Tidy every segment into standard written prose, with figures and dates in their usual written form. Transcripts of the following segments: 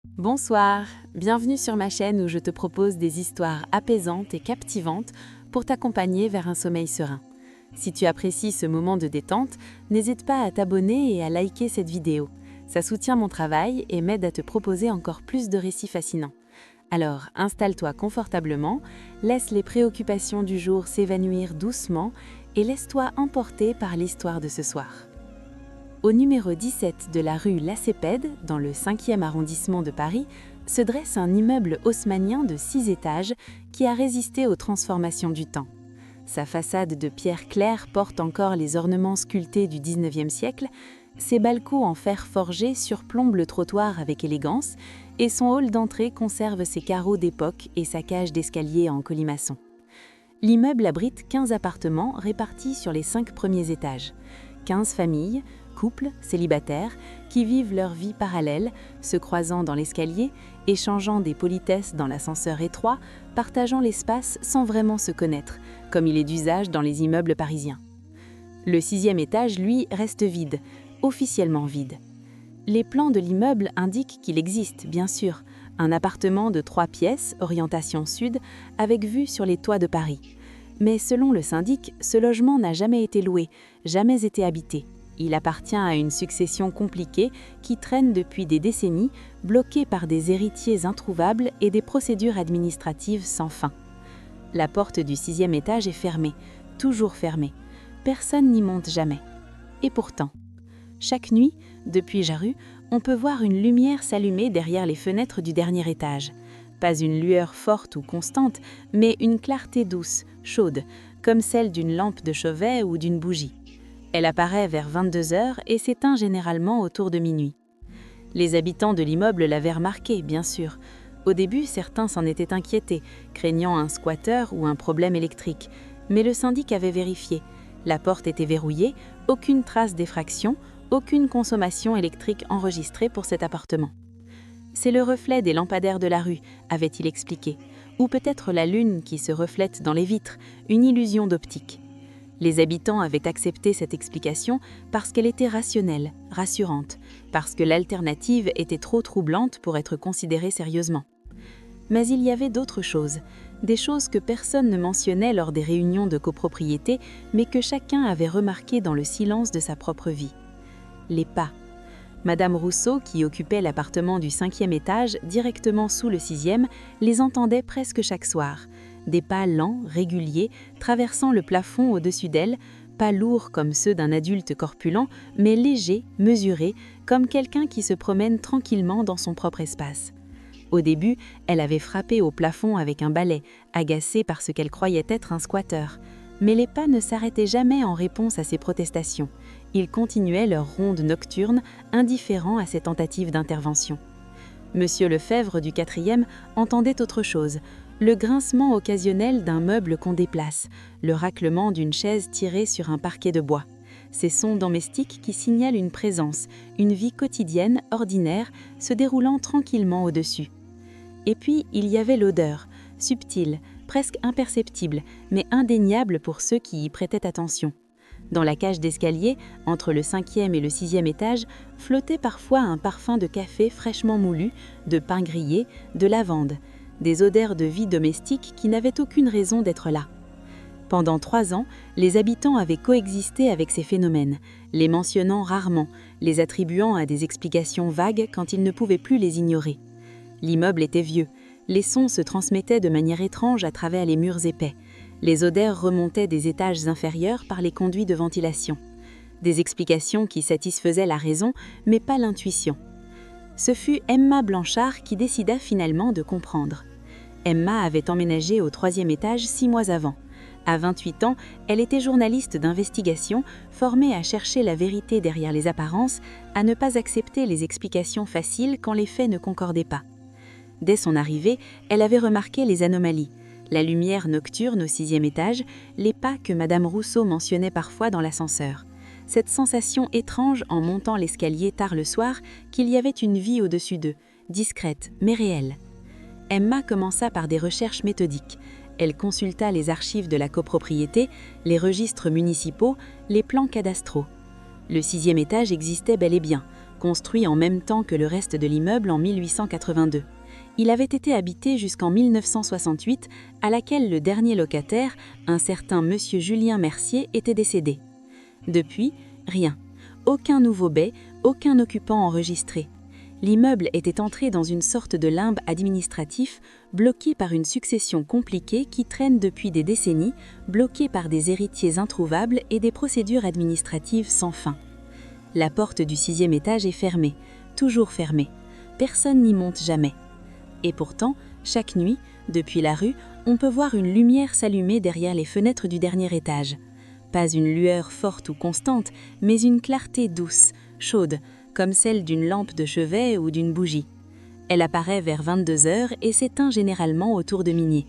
Bonsoir, bienvenue sur ma chaîne où je te propose des histoires apaisantes et captivantes pour t'accompagner vers un sommeil serein. Si tu apprécies ce moment de détente, n'hésite pas à t'abonner et à liker cette vidéo. Ça soutient mon travail et m'aide à te proposer encore plus de récits fascinants. Alors, installe-toi confortablement, laisse les préoccupations du jour s'évanouir doucement et laisse-toi emporter par l'histoire de ce soir. Au numéro 17 de la rue Lacépède, dans le 5e arrondissement de Paris, se dresse un immeuble haussmannien de 6 étages qui a résisté aux transformations du temps. Sa façade de pierre claire porte encore les ornements sculptés du 19e siècle, ses balcons en fer forgé surplombent le trottoir avec élégance et son hall d'entrée conserve ses carreaux d'époque et sa cage d'escalier en colimaçon. L'immeuble abrite 15 appartements répartis sur les 5 premiers étages. 15 familles, couples, célibataires, qui vivent leur vie parallèle, se croisant dans l'escalier, échangeant des politesses dans l'ascenseur étroit, partageant l'espace sans vraiment se connaître, comme il est d'usage dans les immeubles parisiens. Le 6e étage, lui, reste vide, officiellement vide. Les plans de l'immeuble indiquent qu'il existe, bien sûr, un appartement de 3 pièces, orientation sud, avec vue sur les toits de Paris. Mais selon le syndic, ce logement n'a jamais été loué, jamais été habité. Il appartient à une succession compliquée qui traîne depuis des décennies, bloquée par des héritiers introuvables et des procédures administratives sans fin. La porte du 6e étage est fermée, toujours fermée. Personne n'y monte jamais. Et pourtant, chaque nuit, depuis Jarru, on peut voir une lumière s'allumer derrière les fenêtres du dernier étage. Pas une lueur forte ou constante, mais une clarté douce, chaude, comme celle d'une lampe de chevet ou d'une bougie. Elle apparaît vers 22h et s'éteint généralement autour de minuit. Les habitants de l'immeuble l'avaient remarqué, bien sûr. Au début, certains s'en étaient inquiétés, craignant un squatter ou un problème électrique. Mais le syndic avait vérifié. La porte était verrouillée, aucune trace d'effraction, aucune consommation électrique enregistrée pour cet appartement. C'est le reflet des lampadaires de la rue, avait-il expliqué, ou peut-être la lune qui se reflète dans les vitres, une illusion d'optique. Les habitants avaient accepté cette explication parce qu'elle était rationnelle, rassurante, parce que l'alternative était trop troublante pour être considérée sérieusement. Mais il y avait d'autres choses, des choses que personne ne mentionnait lors des réunions de copropriété, mais que chacun avait remarquées dans le silence de sa propre vie. Les pas. Madame Rousseau, qui occupait l'appartement du 5e étage, directement sous le 6e, les entendait presque chaque soir. Des pas lents, réguliers, traversant le plafond au-dessus d'elle, pas lourds comme ceux d'un adulte corpulent, mais légers, mesurés, comme quelqu'un qui se promène tranquillement dans son propre espace. Au début, elle avait frappé au plafond avec un balai, agacée par ce qu'elle croyait être un squatter. Mais les pas ne s'arrêtaient jamais en réponse à ses protestations. Ils continuaient leur ronde nocturne, indifférents à ces tentatives d'intervention. Monsieur Lefebvre du 4e entendait autre chose, le grincement occasionnel d'un meuble qu'on déplace, le raclement d'une chaise tirée sur un parquet de bois. Ces sons domestiques qui signalent une présence, une vie quotidienne, ordinaire, se déroulant tranquillement au-dessus. Et puis, il y avait l'odeur, subtile, presque imperceptible, mais indéniable pour ceux qui y prêtaient attention. Dans la cage d'escalier, entre le 5e et le 6e étage, flottait parfois un parfum de café fraîchement moulu, de pain grillé, de lavande, des odeurs de vie domestique qui n'avaient aucune raison d'être là. Pendant 3 ans, les habitants avaient coexisté avec ces phénomènes, les mentionnant rarement, les attribuant à des explications vagues quand ils ne pouvaient plus les ignorer. L'immeuble était vieux, les sons se transmettaient de manière étrange à travers les murs épais, les odeurs remontaient des étages inférieurs par les conduits de ventilation. Des explications qui satisfaisaient la raison, mais pas l'intuition. Ce fut Emma Blanchard qui décida finalement de comprendre. Emma avait emménagé au 3e étage 6 mois avant. À 28 ans, elle était journaliste d'investigation, formée à chercher la vérité derrière les apparences, à ne pas accepter les explications faciles quand les faits ne concordaient pas. Dès son arrivée, elle avait remarqué les anomalies. La lumière nocturne au 6e étage, les pas que Madame Rousseau mentionnait parfois dans l'ascenseur. Cette sensation étrange en montant l'escalier tard le soir qu'il y avait une vie au-dessus d'eux, discrète mais réelle. Emma commença par des recherches méthodiques. Elle consulta les archives de la copropriété, les registres municipaux, les plans cadastraux. Le 6e étage existait bel et bien. construit en même temps que le reste de l'immeuble en 1882. Il avait été habité jusqu'en 1968, à laquelle le dernier locataire, un certain monsieur Julien Mercier, était décédé. Depuis, rien. Aucun nouveau bail, aucun occupant enregistré. L'immeuble était entré dans une sorte de limbe administratif, bloqué par une succession compliquée qui traîne depuis des décennies, bloqué par des héritiers introuvables et des procédures administratives sans fin. La porte du 6e étage est fermée, toujours fermée. Personne n'y monte jamais. Et pourtant, chaque nuit, depuis la rue, on peut voir une lumière s'allumer derrière les fenêtres du dernier étage. Pas une lueur forte ou constante, mais une clarté douce, chaude, comme celle d'une lampe de chevet ou d'une bougie. Elle apparaît vers 22 heures et s'éteint généralement autour de minuit.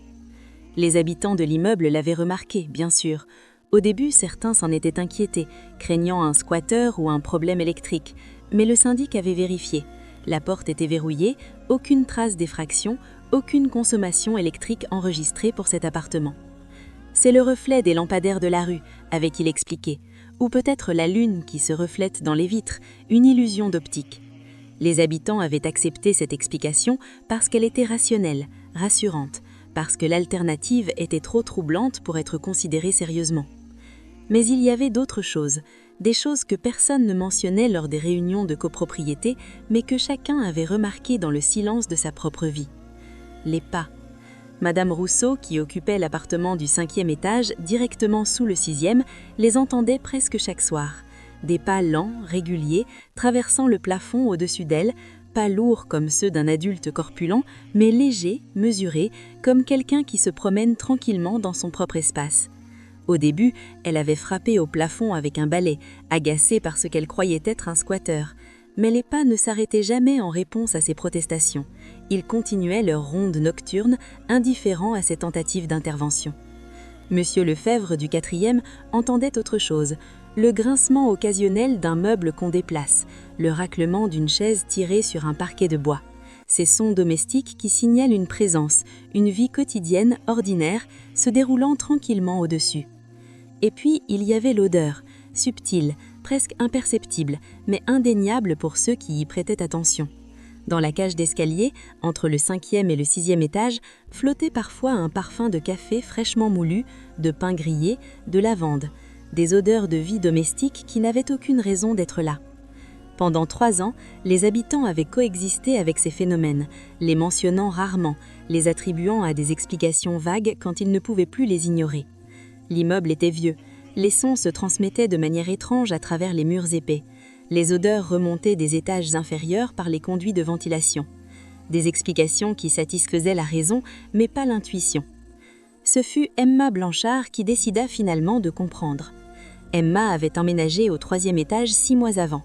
Les habitants de l'immeuble l'avaient remarqué, bien sûr. Au début, certains s'en étaient inquiétés, craignant un squatteur ou un problème électrique, mais le syndic avait vérifié. La porte était verrouillée, aucune trace d'effraction, aucune consommation électrique enregistrée pour cet appartement. C'est le reflet des lampadaires de la rue, avait-il expliqué, ou peut-être la lune qui se reflète dans les vitres, une illusion d'optique. Les habitants avaient accepté cette explication parce qu'elle était rationnelle, rassurante, parce que l'alternative était trop troublante pour être considérée sérieusement. Mais il y avait d'autres choses, des choses que personne ne mentionnait lors des réunions de copropriété, mais que chacun avait remarquées dans le silence de sa propre vie. Les pas. Madame Rousseau, qui occupait l'appartement du 5e étage, directement sous le 6e, les entendait presque chaque soir. Des pas lents, réguliers, traversant le plafond au-dessus d'elle, pas lourds comme ceux d'un adulte corpulent, mais légers, mesurés, comme quelqu'un qui se promène tranquillement dans son propre espace. Au début, elle avait frappé au plafond avec un balai, agacée par ce qu'elle croyait être un squatteur. Mais les pas ne s'arrêtaient jamais en réponse à ses protestations. Ils continuaient leur ronde nocturne, indifférents à ces tentatives d'intervention. Monsieur Lefebvre du 4e entendait autre chose, le grincement occasionnel d'un meuble qu'on déplace, le raclement d'une chaise tirée sur un parquet de bois. Ces sons domestiques qui signalent une présence, une vie quotidienne, ordinaire, se déroulant tranquillement au-dessus. Et puis, il y avait l'odeur, subtile, presque imperceptible, mais indéniable pour ceux qui y prêtaient attention. Dans la cage d'escalier, entre le 5e et le 6e étage, flottait parfois un parfum de café fraîchement moulu, de pain grillé, de lavande, des odeurs de vie domestique qui n'avaient aucune raison d'être là. Pendant 3 ans, les habitants avaient coexisté avec ces phénomènes, les mentionnant rarement, les attribuant à des explications vagues quand ils ne pouvaient plus les ignorer. L'immeuble était vieux, les sons se transmettaient de manière étrange à travers les murs épais. Les odeurs remontaient des étages inférieurs par les conduits de ventilation. Des explications qui satisfaisaient la raison, mais pas l'intuition. Ce fut Emma Blanchard qui décida finalement de comprendre. Emma avait emménagé au 3e étage 6 mois avant.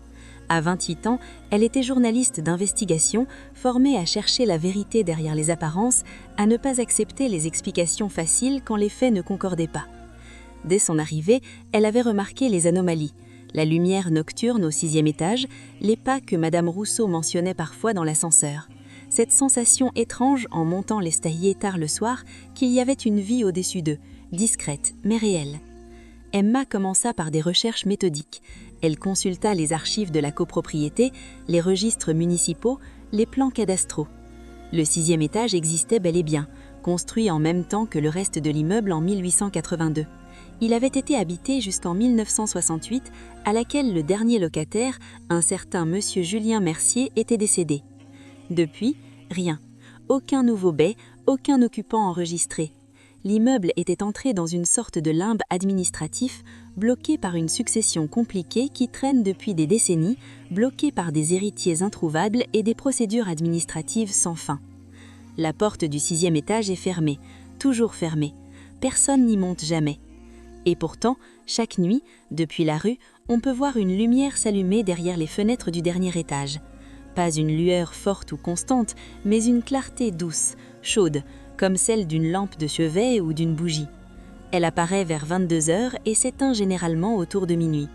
À 28 ans, elle était journaliste d'investigation, formée à chercher la vérité derrière les apparences, à ne pas accepter les explications faciles quand les faits ne concordaient pas. Dès son arrivée, elle avait remarqué les anomalies. La lumière nocturne au 6e étage, les pas que Madame Rousseau mentionnait parfois dans l'ascenseur. Cette sensation étrange en montant l'escalier tard le soir qu'il y avait une vie au-dessus d'eux, discrète mais réelle. Emma commença par des recherches méthodiques. Elle consulta les archives de la copropriété, les registres municipaux, les plans cadastraux. Le 6e étage existait bel et bien, construit en même temps que le reste de l'immeuble en 1882. Il avait été habité jusqu'en 1968, à laquelle le dernier locataire, un certain monsieur Julien Mercier, était décédé. Depuis, rien. Aucun nouveau bail, aucun occupant enregistré. L'immeuble était entré dans une sorte de limbe administratif, bloqué par une succession compliquée qui traîne depuis des décennies, bloqué par des héritiers introuvables et des procédures administratives sans fin. La porte du 6e étage est fermée, toujours fermée. Personne n'y monte jamais. Et pourtant, chaque nuit, depuis la rue, on peut voir une lumière s'allumer derrière les fenêtres du dernier étage. Pas une lueur forte ou constante, mais une clarté douce, chaude, comme celle d'une lampe de chevet ou d'une bougie. Elle apparaît vers 22 heures et s'éteint généralement autour de minuit.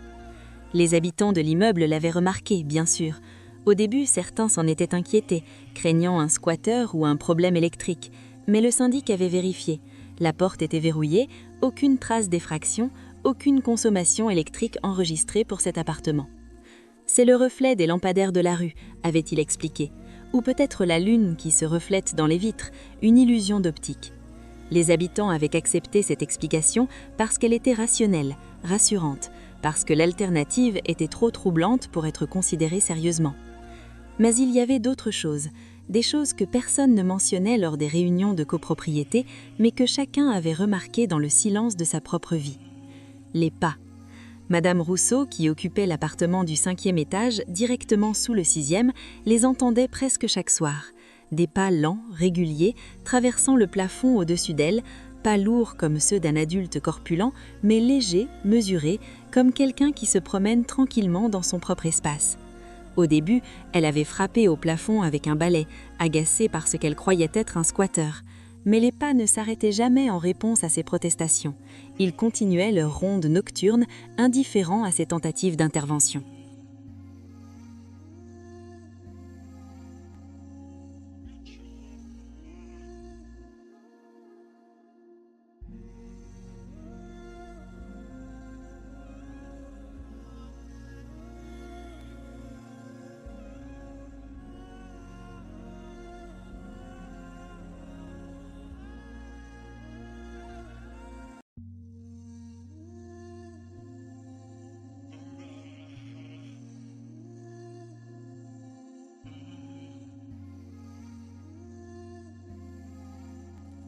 Les habitants de l'immeuble l'avaient remarqué, bien sûr. Au début, certains s'en étaient inquiétés, craignant un squatteur ou un problème électrique, mais le syndic avait vérifié. La porte était verrouillée, aucune trace d'effraction, aucune consommation électrique enregistrée pour cet appartement. C'est le reflet des lampadaires de la rue, avait-il expliqué. Ou peut-être la lune qui se reflète dans les vitres, une illusion d'optique. Les habitants avaient accepté cette explication parce qu'elle était rationnelle, rassurante, parce que l'alternative était trop troublante pour être considérée sérieusement. Mais il y avait d'autres choses, des choses que personne ne mentionnait lors des réunions de copropriété, mais que chacun avait remarquées dans le silence de sa propre vie. Les pas. Madame Rousseau, qui occupait l'appartement du 5e étage, directement sous le 6e, les entendait presque chaque soir. Des pas lents, réguliers, traversant le plafond au-dessus d'elle, pas lourds comme ceux d'un adulte corpulent, mais légers, mesurés, comme quelqu'un qui se promène tranquillement dans son propre espace. Au début, elle avait frappé au plafond avec un balai, agacée par ce qu'elle croyait être un squatteur. Mais les pas ne s'arrêtaient jamais en réponse à ses protestations. Ils continuaient leur ronde nocturne, indifférents à ses tentatives d'intervention.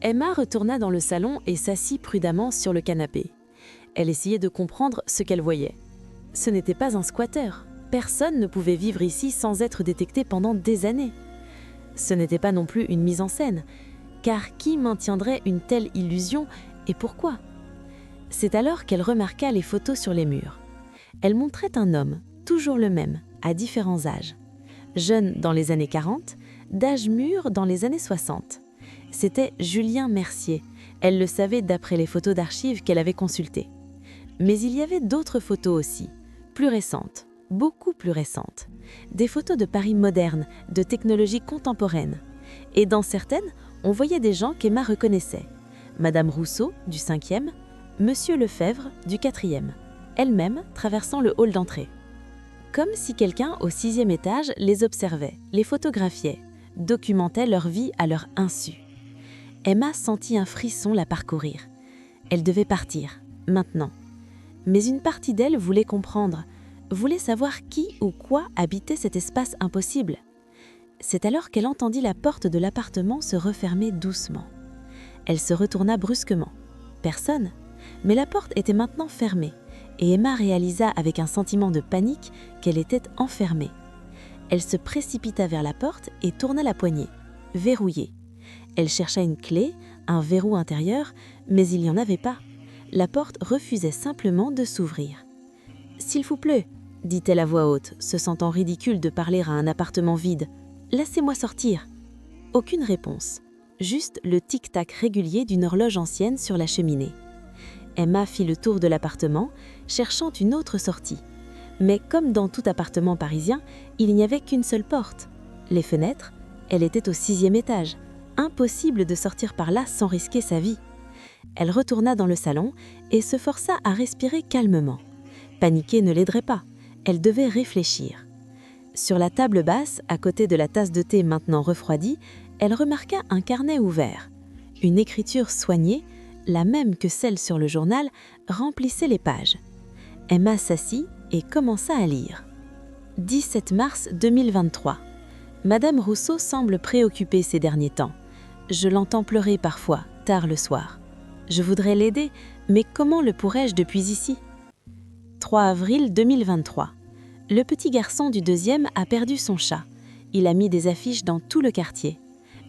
Emma retourna dans le salon et s'assit prudemment sur le canapé. Elle essayait de comprendre ce qu'elle voyait. Ce n'était pas un squatteur. Personne ne pouvait vivre ici sans être détecté pendant des années. Ce n'était pas non plus une mise en scène, car qui maintiendrait une telle illusion et pourquoi? C'est alors qu'elle remarqua les photos sur les murs. Elles montraient un homme, toujours le même, à différents âges. Jeune dans les années 40, d'âge mûr dans les années 60. C'était Julien Mercier. Elle le savait d'après les photos d'archives qu'elle avait consultées. Mais il y avait d'autres photos aussi, plus récentes, beaucoup plus récentes. Des photos de Paris moderne, de technologie contemporaine. Et dans certaines, on voyait des gens qu'Emma reconnaissait. Madame Rousseau, du 5e, Monsieur Lefebvre, du 4e, elle-même traversant le hall d'entrée. Comme si quelqu'un au 6e étage les observait, les photographiait, documentait leur vie à leur insu. Emma sentit un frisson la parcourir. Elle devait partir, maintenant. Mais une partie d'elle voulait comprendre, voulait savoir qui ou quoi habitait cet espace impossible. C'est alors qu'elle entendit la porte de l'appartement se refermer doucement. Elle se retourna brusquement. Personne, mais la porte était maintenant fermée, et Emma réalisa avec un sentiment de panique qu'elle était enfermée. Elle se précipita vers la porte et tourna la poignée, verrouillée. Elle chercha une clé, un verrou intérieur, mais il n'y en avait pas. La porte refusait simplement de s'ouvrir. « S'il vous plaît », dit-elle à voix haute, se sentant ridicule de parler à un appartement vide. « Laissez-moi sortir ». Aucune réponse, juste le tic-tac régulier d'une horloge ancienne sur la cheminée. Emma fit le tour de l'appartement, cherchant une autre sortie. Mais comme dans tout appartement parisien, il n'y avait qu'une seule porte. Les fenêtres, elle était au 6e étage. Impossible de sortir par là sans risquer sa vie. Elle retourna dans le salon et se força à respirer calmement. Paniquer ne l'aiderait pas, elle devait réfléchir. Sur la table basse, à côté de la tasse de thé maintenant refroidie, elle remarqua un carnet ouvert. Une écriture soignée, la même que celle sur le journal, remplissait les pages. Emma s'assit et commença à lire. 17 mars 2023. Madame Rousseau semble préoccupée ces derniers temps. Je l'entends pleurer parfois, tard le soir. Je voudrais l'aider, mais comment le pourrais-je depuis ici? 3 avril 2023. Le petit garçon du 2e a perdu son chat. Il a mis des affiches dans tout le quartier.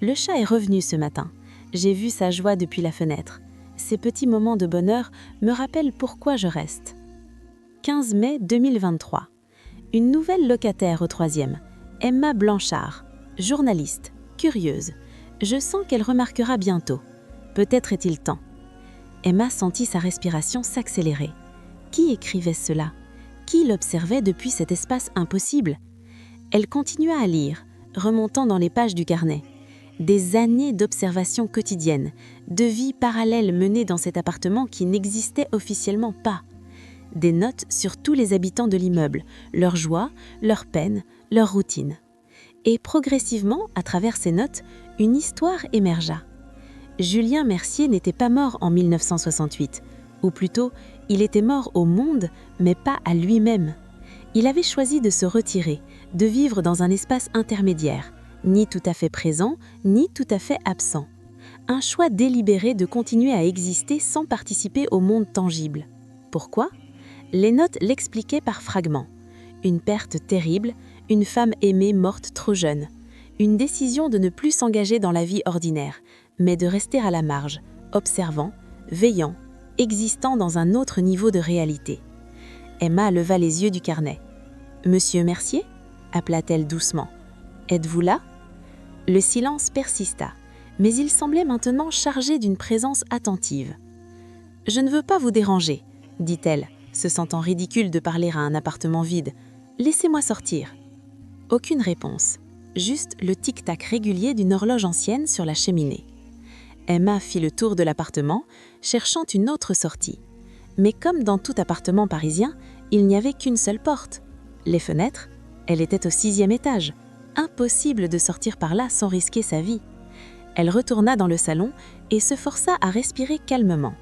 Le chat est revenu ce matin. J'ai vu sa joie depuis la fenêtre. Ces petits moments de bonheur me rappellent pourquoi je reste. 15 mai 2023. Une nouvelle locataire au 3e. Emma Blanchard, journaliste, curieuse. Je sens qu'elle remarquera bientôt. Peut-être est-il temps. Emma sentit sa respiration s'accélérer. Qui écrivait cela? Qui l'observait depuis cet espace impossible? Elle continua à lire, remontant dans les pages du carnet. Des années d'observation quotidienne, de vie parallèle menée dans cet appartement qui n'existait officiellement pas. Des notes sur tous les habitants de l'immeuble, leurs joies, leurs peines, leurs routines. Et progressivement, à travers ces notes, une histoire émergea. Julien Mercier n'était pas mort en 1968, ou plutôt, il était mort au monde, mais pas à lui-même. Il avait choisi de se retirer, de vivre dans un espace intermédiaire, ni tout à fait présent, ni tout à fait absent. Un choix délibéré de continuer à exister sans participer au monde tangible. Pourquoi ? Les notes l'expliquaient par fragments. Une perte terrible, une femme aimée morte trop jeune. Une décision de ne plus s'engager dans la vie ordinaire, mais de rester à la marge, observant, veillant, existant dans un autre niveau de réalité. Emma leva les yeux du carnet. « Monsieur Mercier ?» appela-t-elle doucement. « Êtes-vous là ?» Le silence persista, mais il semblait maintenant chargé d'une présence attentive. « Je ne veux pas vous déranger, » dit-elle, se sentant ridicule de parler à un appartement vide. « Laissez-moi sortir. » Aucune réponse, juste le tic-tac régulier d'une horloge ancienne sur la cheminée. Emma fit le tour de l'appartement, cherchant une autre sortie. Mais comme dans tout appartement parisien, il n'y avait qu'une seule porte. Les fenêtres, elle était au 6e étage. Impossible de sortir par là sans risquer sa vie. Elle retourna dans le salon et se força à respirer calmement.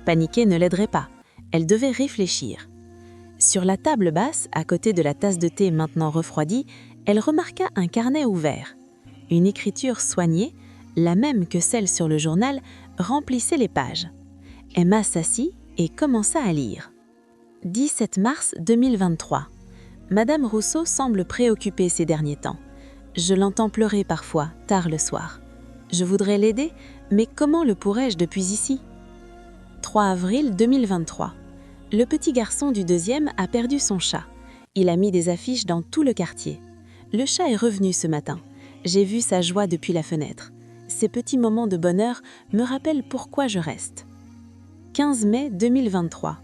Paniquer ne l'aiderait pas, elle devait réfléchir. Sur la table basse, à côté de la tasse de thé maintenant refroidie, elle remarqua un carnet ouvert. Une écriture soignée, la même que celle sur le journal, remplissait les pages. Emma s'assit et commença à lire. 17 mars 2023. Madame Rousseau semble préoccupée ces derniers temps. Je l'entends pleurer parfois, tard le soir. Je voudrais l'aider, mais comment le pourrais-je depuis ici ? 3 avril 2023. Le petit garçon du 2e a perdu son chat. Il a mis des affiches dans tout le quartier. Le chat est revenu ce matin. J'ai vu sa joie depuis la fenêtre. Ces petits moments de bonheur me rappellent pourquoi je reste. 15 mai 2023.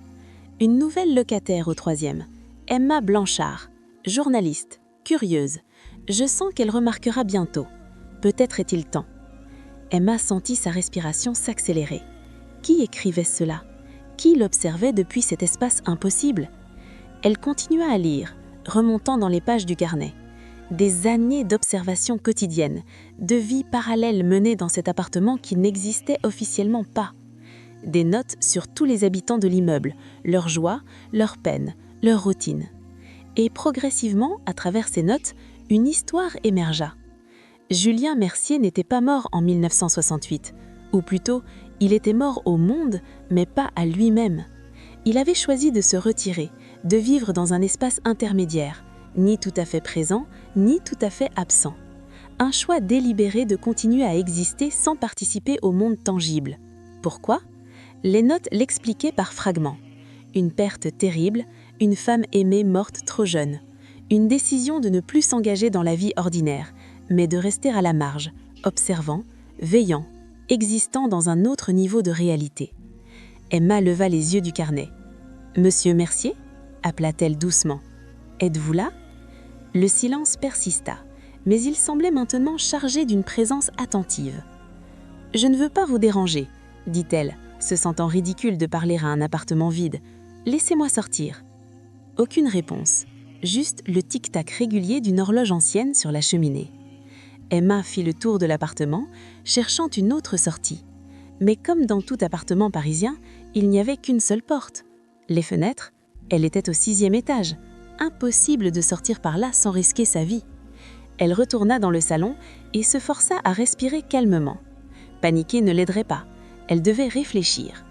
Une nouvelle locataire au 3e. Emma Blanchard, journaliste, curieuse. Je sens qu'elle remarquera bientôt. Peut-être est-il temps. Emma sentit sa respiration s'accélérer. Qui écrivait cela ? Qui l'observait depuis cet espace impossible ? Elle continua à lire, remontant dans les pages du carnet. Des années d'observation quotidienne, de vie parallèle menée dans cet appartement qui n'existait officiellement pas. Des notes sur tous les habitants de l'immeuble, leurs joies, leurs peines, leurs routines. Et progressivement, à travers ces notes, une histoire émergea. Julien Mercier n'était pas mort en 1968, ou plutôt, il était mort au monde, mais pas à lui-même. Il avait choisi de se retirer, de vivre dans un espace intermédiaire, ni tout à fait présent, ni tout à fait absent. Un choix délibéré de continuer à exister sans participer au monde tangible. Pourquoi ? Les notes l'expliquaient par fragments. Une perte terrible, une femme aimée morte trop jeune. Une décision de ne plus s'engager dans la vie ordinaire, mais de rester à la marge, observant, veillant, existant dans un autre niveau de réalité. Emma leva les yeux du carnet. « Monsieur Mercier ?» appela-t-elle doucement. « Êtes-vous là ?» Le silence persista, mais il semblait maintenant chargé d'une présence attentive. « Je ne veux pas vous déranger, » dit-elle, se sentant ridicule de parler à un appartement vide. « Laissez-moi sortir. » Aucune réponse, juste le tic-tac régulier d'une horloge ancienne sur la cheminée. Emma fit le tour de l'appartement, cherchant une autre sortie. Mais comme dans tout appartement parisien, il n'y avait qu'une seule porte. Les fenêtres, elle était au 6e étage. Impossible de sortir par là sans risquer sa vie. Elle retourna dans le salon et se força à respirer calmement. Paniquer ne l'aiderait pas, elle devait réfléchir.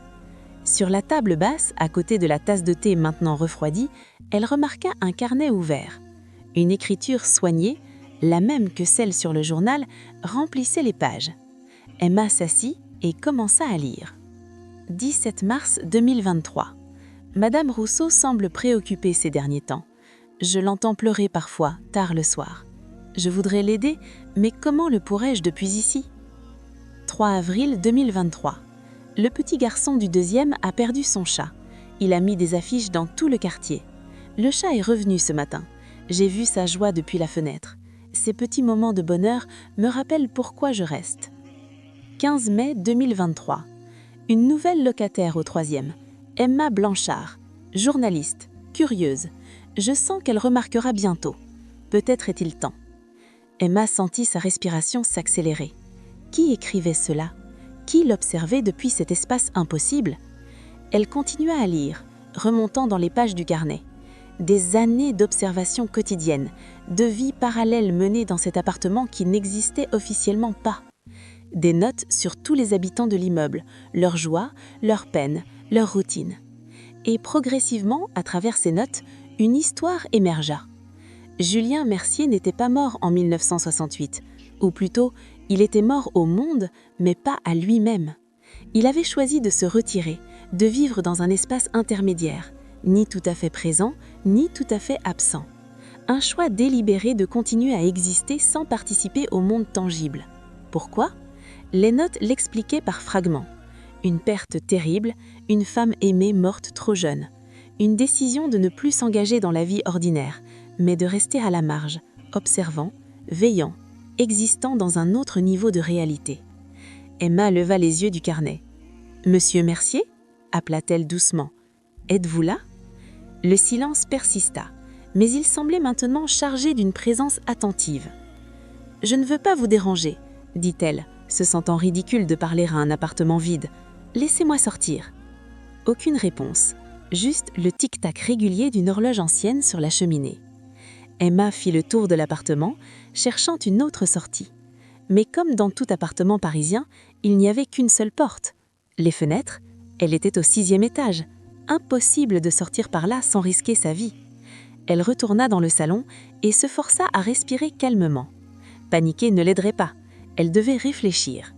Sur la table basse, à côté de la tasse de thé maintenant refroidie, elle remarqua un carnet ouvert. Une écriture soignée, la même que celle sur le journal, remplissait les pages. Emma s'assit et commença à lire. 17 mars 2023. Madame Rousseau semble préoccupée ces derniers temps. Je l'entends pleurer parfois, tard le soir. Je voudrais l'aider, mais comment le pourrais-je depuis ici ? 3 avril 2023. Le petit garçon du 2e a perdu son chat. Il a mis des affiches dans tout le quartier. Le chat est revenu ce matin. J'ai vu sa joie depuis la fenêtre. Ces petits moments de bonheur me rappellent pourquoi je reste. 15 mai 2023. Une nouvelle locataire au 3e. Emma Blanchard, Journaliste, curieuse, je sens qu'elle remarquera bientôt. Peut-être est-il temps. Emma sentit sa respiration s'accélérer. Qui écrivait cela? Qui l'observait depuis cet espace impossible? Elle continua à lire, remontant dans les pages du carnet. Des années d'observations quotidiennes, de vie parallèle menée dans cet appartement qui n'existait officiellement pas. Des notes sur tous les habitants de l'immeuble, leurs joies, leurs peines, leurs routines. Et progressivement, à travers ces notes, une histoire émergea. Julien Mercier n'était pas mort en 1968, ou plutôt, il était mort au monde, mais pas à lui-même. Il avait choisi de se retirer, de vivre dans un espace intermédiaire, ni tout à fait présent, ni tout à fait absent. Un choix délibéré de continuer à exister sans participer au monde tangible. Pourquoi? Les notes l'expliquaient par fragments. Une perte terrible, une femme aimée morte trop jeune. Une décision de ne plus s'engager dans la vie ordinaire, mais de rester à la marge, observant, veillant, existant dans un autre niveau de réalité. Emma leva les yeux du carnet. « Monsieur Mercier ?» appela-t-elle doucement. « Êtes-vous là ?» Le silence persista, mais il semblait maintenant chargé d'une présence attentive. « Je ne veux pas vous déranger, » dit-elle, se sentant ridicule de parler à un appartement vide. « Laissez-moi sortir. » Aucune réponse, juste le tic-tac régulier d'une horloge ancienne sur la cheminée. Emma fit le tour de l'appartement, cherchant une autre sortie. Mais comme dans tout appartement parisien, il n'y avait qu'une seule porte. Les fenêtres, elle était au 6e étage. Impossible de sortir par là sans risquer sa vie. Elle retourna dans le salon et se força à respirer calmement. Paniquer ne l'aiderait pas, elle devait réfléchir.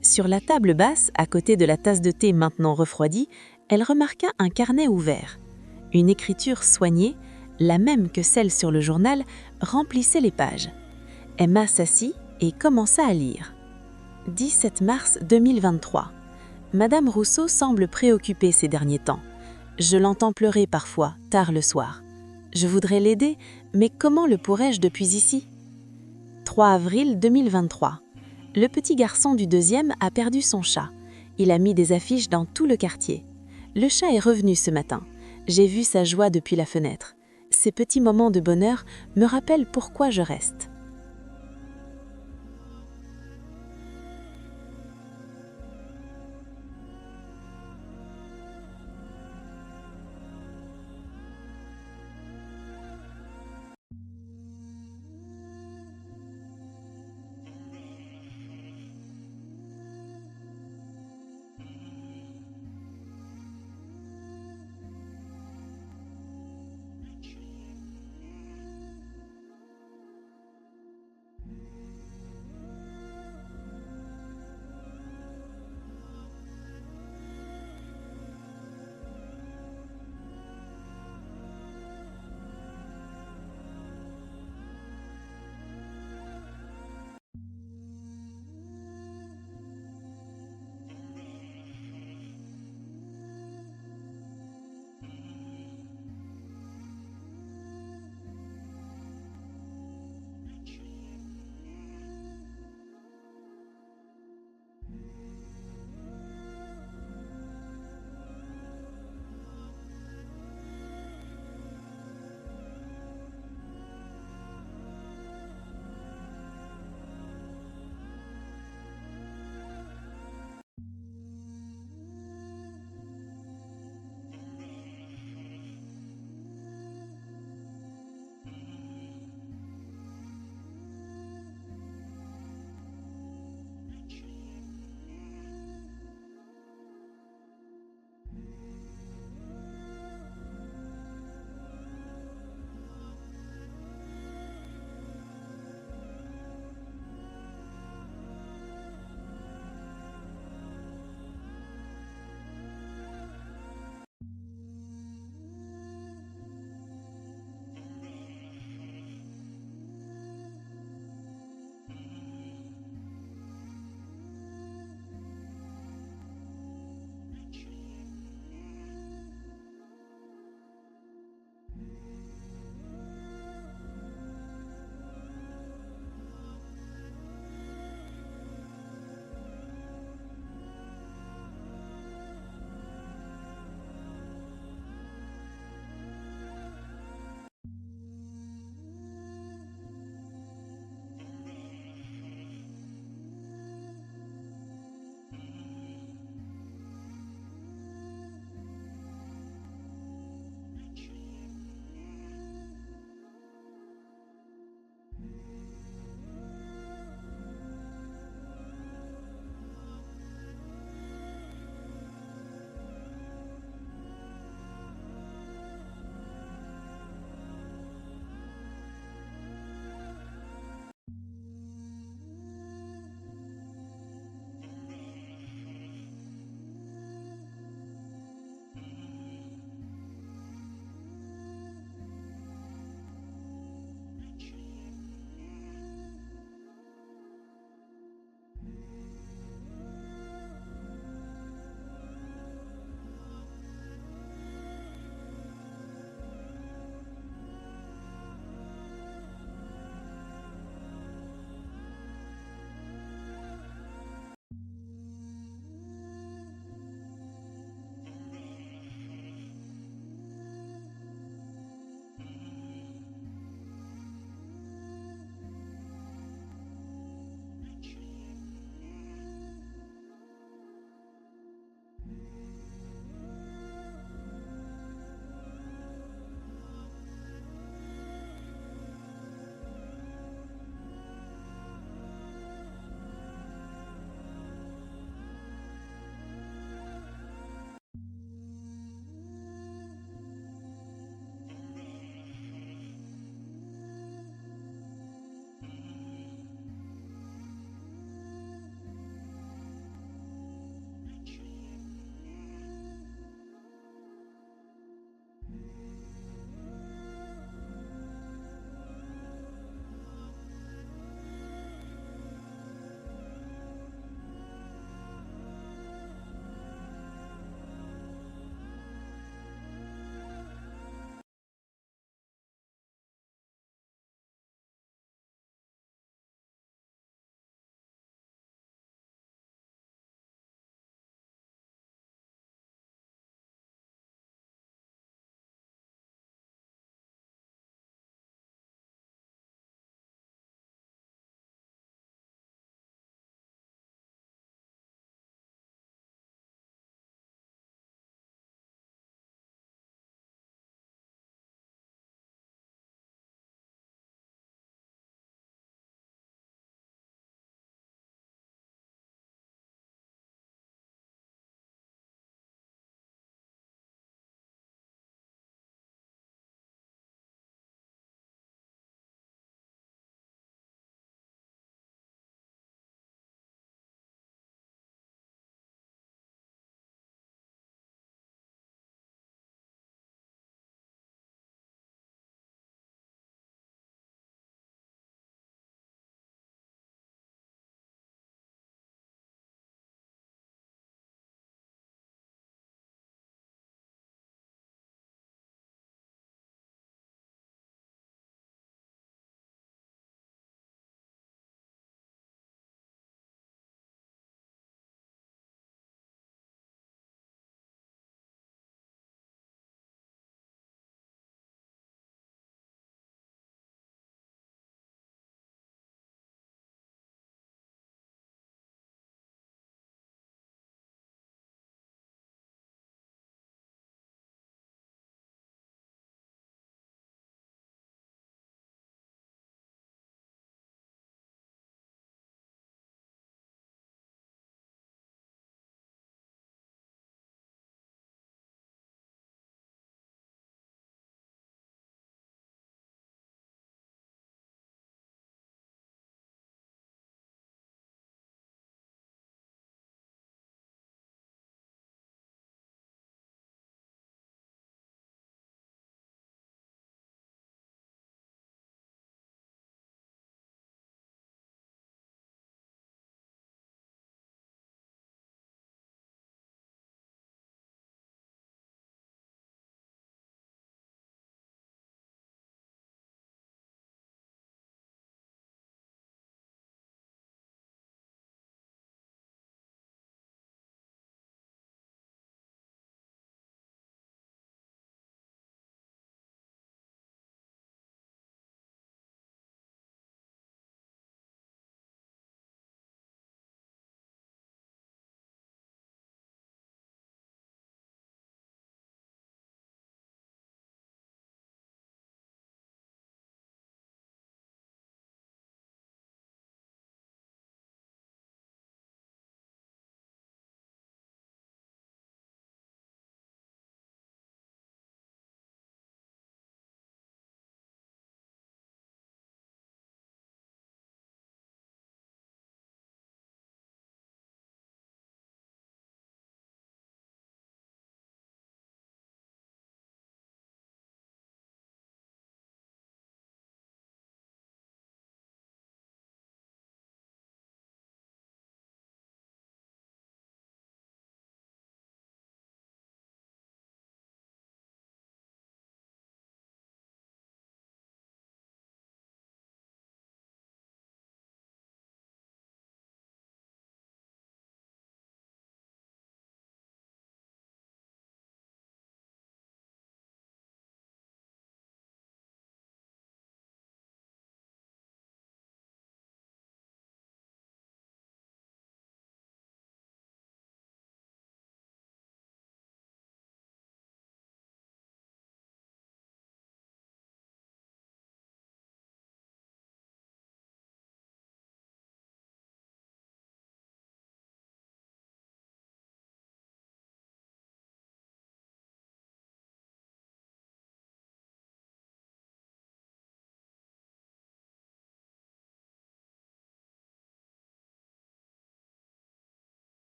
Sur la table basse, à côté de la tasse de thé maintenant refroidie, elle remarqua un carnet ouvert. Une écriture soignée, la même que celle sur le journal, remplissait les pages. Emma s'assit et commença à lire. 17 mars 2023. Madame Rousseau semble préoccupée ces derniers temps. Je l'entends pleurer parfois, tard le soir. Je voudrais l'aider, mais comment le pourrais-je depuis ici? 3 avril 2023. Le petit garçon du 2e a perdu son chat. Il a mis des affiches dans tout le quartier. Le chat est revenu ce matin. J'ai vu sa joie depuis la fenêtre. Ces petits moments de bonheur me rappellent pourquoi je reste.